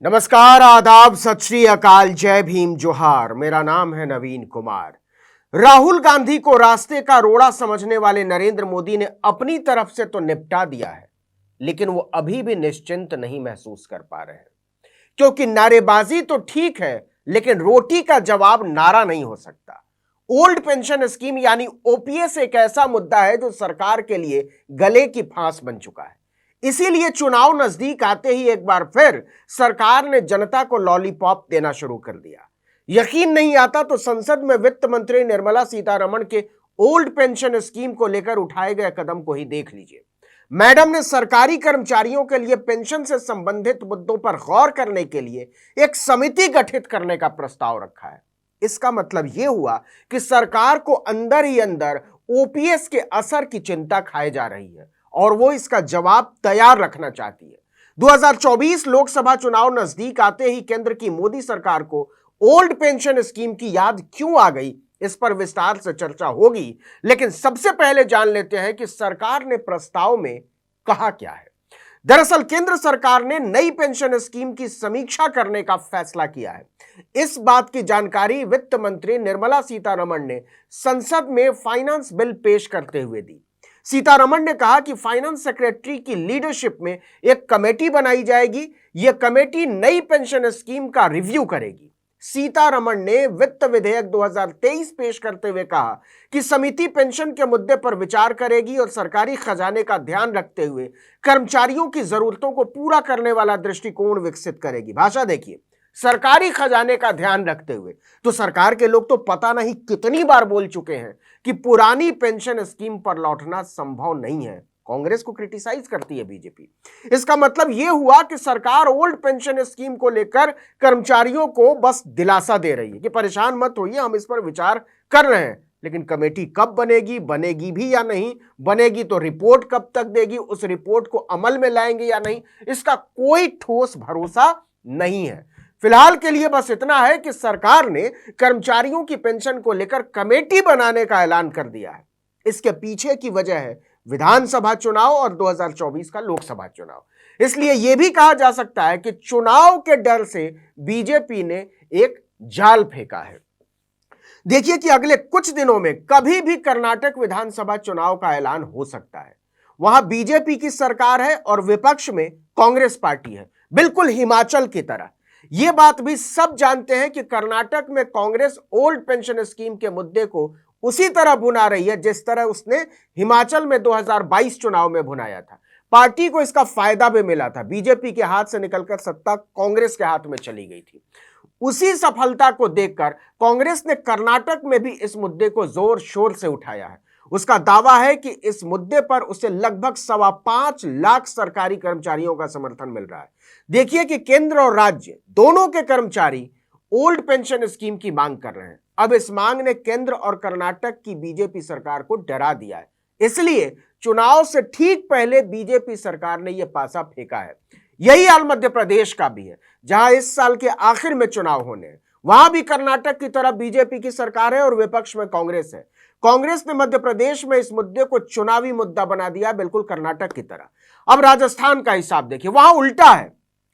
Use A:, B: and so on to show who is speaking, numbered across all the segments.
A: नमस्कार, आदाब, सत श्री अकाल, जय भीम, जोहार। मेरा नाम है नवीन कुमार। राहुल गांधी को रास्ते का रोड़ा समझने वाले नरेंद्र मोदी ने अपनी तरफ से तो निपटा दिया है, लेकिन वो अभी भी निश्चिंत नहीं महसूस कर पा रहे हैं, क्योंकि नारेबाजी तो ठीक है, लेकिन रोटी का जवाब नारा नहीं हो सकता। ओल्ड पेंशन स्कीम यानी ओपीएस एक ऐसा मुद्दा है जो सरकार के लिए गले की फांस बन चुका है। इसीलिए चुनाव नजदीक आते ही एक बार फिर सरकार ने जनता को लॉलीपॉप देना शुरू कर दिया। यकीन नहीं आता तो संसद में वित्त मंत्री निर्मला सीतारमण के ओल्ड पेंशन स्कीम को लेकर उठाए गए कदम को ही देख लीजिए। मैडम ने सरकारी कर्मचारियों के लिए पेंशन से संबंधित मुद्दों पर गौर करने के लिए एक समिति गठित करने का प्रस्ताव रखा है। इसका मतलब यह हुआ कि सरकार को अंदर ही अंदर ओपीएस के असर की चिंता खाए जा रही है और वो इसका जवाब तैयार रखना चाहती है। 2024 लोकसभा चुनाव नजदीक आते ही केंद्र की मोदी सरकार को ओल्ड पेंशन स्कीम की याद क्यों आ गई, इस पर विस्तार से चर्चा होगी। लेकिन सबसे पहले जान लेते हैं कि सरकार ने प्रस्ताव में कहा क्या है। दरअसल केंद्र सरकार ने नई पेंशन स्कीम की समीक्षा करने का फैसला किया है। इस बात की जानकारी वित्त मंत्री निर्मला सीतारमण ने संसद में फाइनेंस बिल पेश करते हुए दी। सीतारमण ने कहा कि फाइनेंस सेक्रेटरी की लीडरशिप में एक कमेटी बनाई जाएगी। यह कमेटी नई पेंशन स्कीम का रिव्यू करेगी। सीतारमण ने वित्त विधेयक 2023 पेश करते हुए कहा कि समिति पेंशन के मुद्दे पर विचार करेगी और सरकारी खजाने का ध्यान रखते हुए कर्मचारियों की जरूरतों को पूरा करने वाला दृष्टिकोण विकसित करेगी। भाषा देखिए, सरकारी खजाने का ध्यान रखते हुए। तो सरकार के लोग तो पता नहीं कितनी बार बोल चुके हैं कि पुरानी पेंशन स्कीम पर लौटना संभव नहीं है। कांग्रेस को क्रिटिसाइज करती है बीजेपी। इसका मतलब यह हुआ कि सरकार ओल्ड पेंशन स्कीम को लेकर कर्मचारियों को बस दिलासा दे रही है कि परेशान मत होइए, हम इस पर विचार कर रहे हैं। लेकिन कमेटी कब बनेगी, बनेगी भी या नहीं, बनेगी तो रिपोर्ट कब तक देगी, उस रिपोर्ट को अमल में लाएंगे या नहीं, इसका कोई ठोस भरोसा नहीं है। फिलहाल के लिए बस इतना है कि सरकार ने कर्मचारियों की पेंशन को लेकर कमेटी बनाने का ऐलान कर दिया है। इसके पीछे की वजह है विधानसभा चुनाव और 2024 का लोकसभा चुनाव। इसलिए यह भी कहा जा सकता है कि चुनाव के डर से बीजेपी ने एक जाल फेंका है। देखिए कि अगले कुछ दिनों में कभी भी कर्नाटक विधानसभा चुनाव का ऐलान हो सकता है। वहां बीजेपी की सरकार है और विपक्ष में कांग्रेस पार्टी है, बिल्कुल हिमाचल की तरह। यह बात भी सब जानते हैं कि कर्नाटक में कांग्रेस ओल्ड पेंशन स्कीम के मुद्दे को उसी तरह भुना रही है जिस तरह उसने हिमाचल में 2022 चुनाव में भुनाया था। पार्टी को इसका फायदा भी मिला था। बीजेपी के हाथ से निकलकर सत्ता कांग्रेस के हाथ में चली गई थी। उसी सफलता को देखकर कांग्रेस ने कर्नाटक में भी इस मुद्दे को जोर शोर से उठाया है। उसका दावा है कि इस मुद्दे पर उसे लगभग 5.25 लाख सरकारी कर्मचारियों का समर्थन मिल रहा है। देखिए कि केंद्र और राज्य दोनों के कर्मचारी ओल्ड पेंशन स्कीम की मांग कर रहे हैं। अब इस मांग ने केंद्र और कर्नाटक की बीजेपी सरकार को डरा दिया है। इसलिए चुनाव से ठीक पहले बीजेपी सरकार ने यह पासा फेंका है। यही हाल मध्य प्रदेश का भी है, जहां इस साल के आखिर में चुनाव होने हैं। वहां भी कर्नाटक की तरह बीजेपी की सरकार है और विपक्ष में कांग्रेस है। कांग्रेस ने मध्य प्रदेश में इस मुद्दे को चुनावी मुद्दा बना दिया, बिल्कुल कर्नाटक की तरह। अब राजस्थान का हिसाब देखिए, वहां उल्टा है।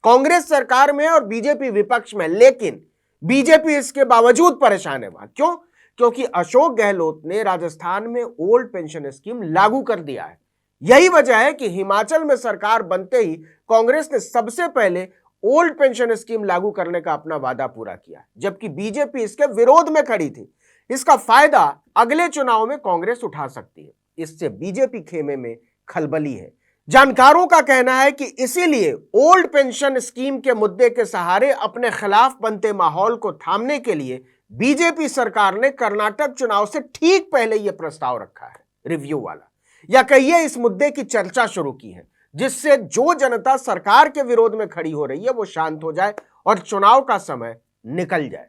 A: कांग्रेस सरकार में और बीजेपी विपक्ष में, लेकिन बीजेपी इसके बावजूद परेशान है। वहां क्यों? क्योंकि अशोक गहलोत ने राजस्थान में ओल्ड पेंशन स्कीम लागू कर दिया है। यही वजह है कि हिमाचल में सरकार बनते ही कांग्रेस ने सबसे पहले ओल्ड पेंशन स्कीम लागू करने का अपना वादा पूरा किया, जबकि बीजेपी इसके विरोध में खड़ी थी। इसका फायदा अगले चुनाव में कांग्रेस उठा सकती है। इससे बीजेपी खेमे में खलबली है। जानकारों का कहना है कि इसीलिए ओल्ड पेंशन स्कीम के मुद्दे के सहारे अपने खिलाफ बनते माहौल को थामने के लिए बीजेपी सरकार ने कर्नाटक चुनाव से ठीक पहले यह प्रस्ताव रखा है, रिव्यू वाला, या कहिए इस मुद्दे की चर्चा शुरू की है, जिससे जो जनता सरकार के विरोध में खड़ी हो रही है वो शांत हो जाए और चुनाव का समय निकल जाए।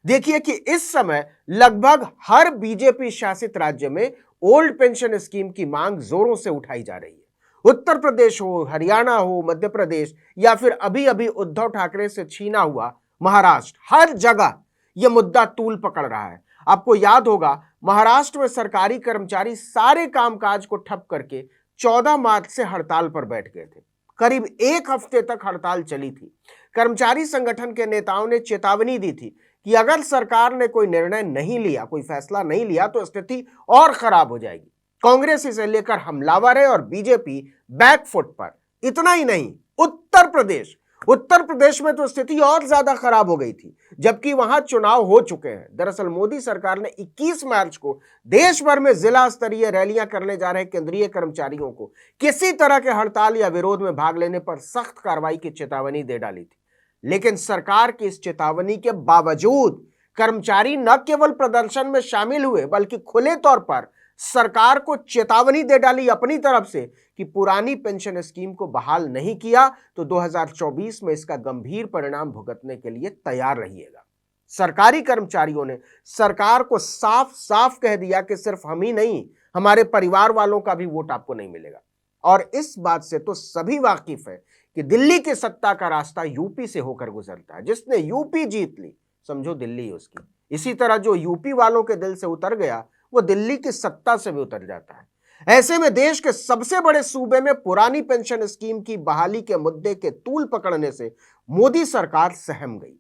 A: देखिए कि इस समय लगभग हर बीजेपी शासित राज्य में ओल्ड पेंशन स्कीम की मांग जोरों से उठाई जा रही है। उत्तर प्रदेश हो, हरियाणा हो, मध्य प्रदेश, या फिर अभी अभी उद्धव ठाकरे से छीना हुआ महाराष्ट्र, हर जगह यह मुद्दा तूल पकड़ रहा है। आपको याद होगा, महाराष्ट्र में सरकारी कर्मचारी सारे कामकाज को ठप करके 14 मार्च से हड़ताल पर बैठ गए थे। करीब एक हफ्ते तक हड़ताल चली थी। कर्मचारी संगठन के नेताओं ने चेतावनी दी थी कि अगर सरकार ने कोई निर्णय नहीं लिया, कोई फैसला नहीं लिया तो स्थिति और खराब हो जाएगी। कांग्रेस इसे लेकर हमलावर है और बीजेपी बैकफुट पर। इतना ही नहीं, उत्तर प्रदेश में तो स्थिति और ज्यादा खराब हो गई थी, जबकि वहां चुनाव हो चुके हैं। दरअसल मोदी सरकार ने 21 मार्च को देश भर में जिला स्तरीय रैलियां करने जा रहे केंद्रीय कर्मचारियों को किसी तरह के हड़ताल या विरोध में भाग लेने पर सख्त कार्रवाई की चेतावनी दे डाली थी। लेकिन सरकार की इस चेतावनी के बावजूद कर्मचारी न केवल प्रदर्शन में शामिल हुए, बल्कि खुले तौर पर सरकार को चेतावनी दे डाली अपनी तरफ से कि पुरानी पेंशन स्कीम को बहाल नहीं किया तो 2024 में इसका गंभीर परिणाम भुगतने के लिए तैयार रहिएगा। सरकारी कर्मचारियों ने सरकार को साफ साफ कह दिया कि सिर्फ हम ही नहीं, हमारे परिवार वालों का भी वोट आपको नहीं मिलेगा। और इस बात से तो सभी वाकिफ है कि दिल्ली की सत्ता का रास्ता यूपी से होकर गुजरता है। जिसने यूपी जीत ली, समझो दिल्ली उसकी। इसी तरह जो यूपी वालों के दिल से उतर गया, वो दिल्ली की सत्ता से भी उतर जाता है। ऐसे में देश के सबसे बड़े सूबे में पुरानी पेंशन स्कीम की बहाली के मुद्दे के तूल पकड़ने से मोदी सरकार सहम गई।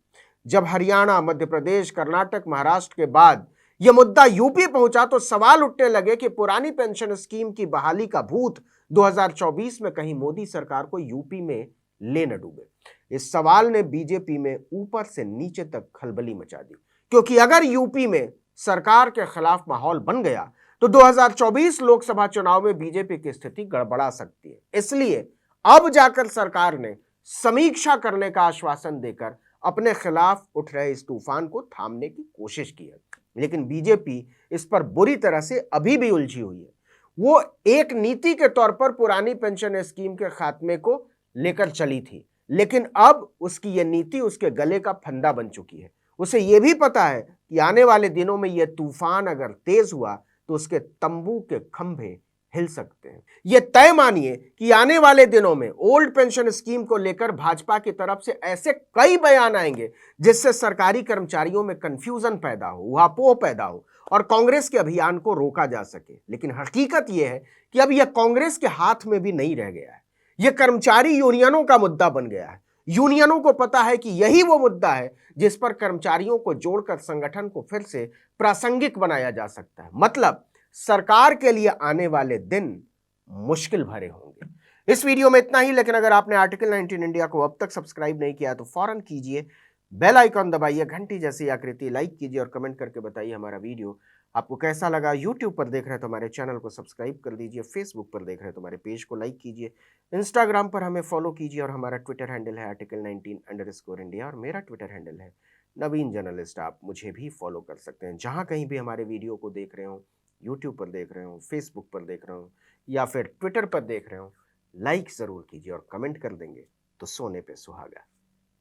A: जब हरियाणा, मध्य प्रदेश, कर्नाटक, महाराष्ट्र के बाद यह मुद्दा यूपी पहुंचा तो सवाल उठने लगे कि पुरानी पेंशन स्कीम की बहाली का भूत 2024 में कहीं मोदी सरकार को यूपी में ले न डूबे। इस सवाल ने बीजेपी में ऊपर से नीचे तक खलबली मचा दी, क्योंकि अगर यूपी में सरकार के खिलाफ माहौल बन गया तो 2024 लोकसभा चुनाव में बीजेपी की स्थिति गड़बड़ा सकती है। इसलिए अब जाकर सरकार ने समीक्षा करने का आश्वासन देकर अपने खिलाफ उठ रहे इस तूफान को थामने की कोशिश की है। लेकिन बीजेपी इस पर बुरी तरह से अभी भी उलझी हुई है। वो एक नीति के तौर पर पुरानी पेंशन स्कीम के खात्मे को लेकर चली थी, लेकिन अब उसकी यह नीति उसके गले का फंदा बन चुकी है। उसे यह भी पता है कि आने वाले दिनों में यह तूफान अगर तेज हुआ तो उसके तंबू के खंभे हिल सकते हैं। यह तय मानिए कि आने वाले दिनों में ओल्ड पेंशन स्कीम को लेकर भाजपा की तरफ से ऐसे कई बयान आएंगे जिससे सरकारी कर्मचारियों में कंफ्यूजन पैदा हो, ऊहापोह पैदा हो और कांग्रेस के अभियान को रोका जा सके। लेकिन हकीकत यह है कि अब यह कांग्रेस के हाथ में भी नहीं रह गया है। यह कर्मचारी यूनियनों का मुद्दा बन गया है। यूनियनों को पता है कि यही वो मुद्दा है जिस पर कर्मचारियों को जोड़कर संगठन को फिर से प्रासंगिक बनाया जा सकता है। मतलब सरकार के लिए आने वाले दिन मुश्किल भरे होंगे। इस वीडियो में इतना ही, लेकिन अगर आपने आर्टिकल 19 इंडिया को अब तक सब्सक्राइब नहीं किया तो फौरन कीजिए, बेल आइकॉन दबाइए, घंटी जैसी आकृति लाइक कीजिए और कमेंट करके बताइए हमारा वीडियो आपको कैसा लगा। यूट्यूब पर देख रहे हैं तो हमारे चैनल को सब्सक्राइब कर दीजिए, फेसबुक पर देख रहे हैं तो हमारे पेज को लाइक कीजिए, इंस्टाग्राम पर हमें फॉलो कीजिए और हमारा ट्विटर हैंडल है article19_India और मेरा ट्विटर हैंडल है नवीन जर्नलिस्ट। आप मुझे भी फॉलो कर सकते हैं। जहां कहीं भी हमारे वीडियो को देख रहे हो, यूट्यूब पर देख रहे हो, फेसबुक पर देख रहे हो या फिर ट्विटर पर देख रहे हो, लाइक ज़रूर कीजिए और कमेंट कर देंगे तो सोने पे सुहागा।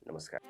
A: नमस्कार।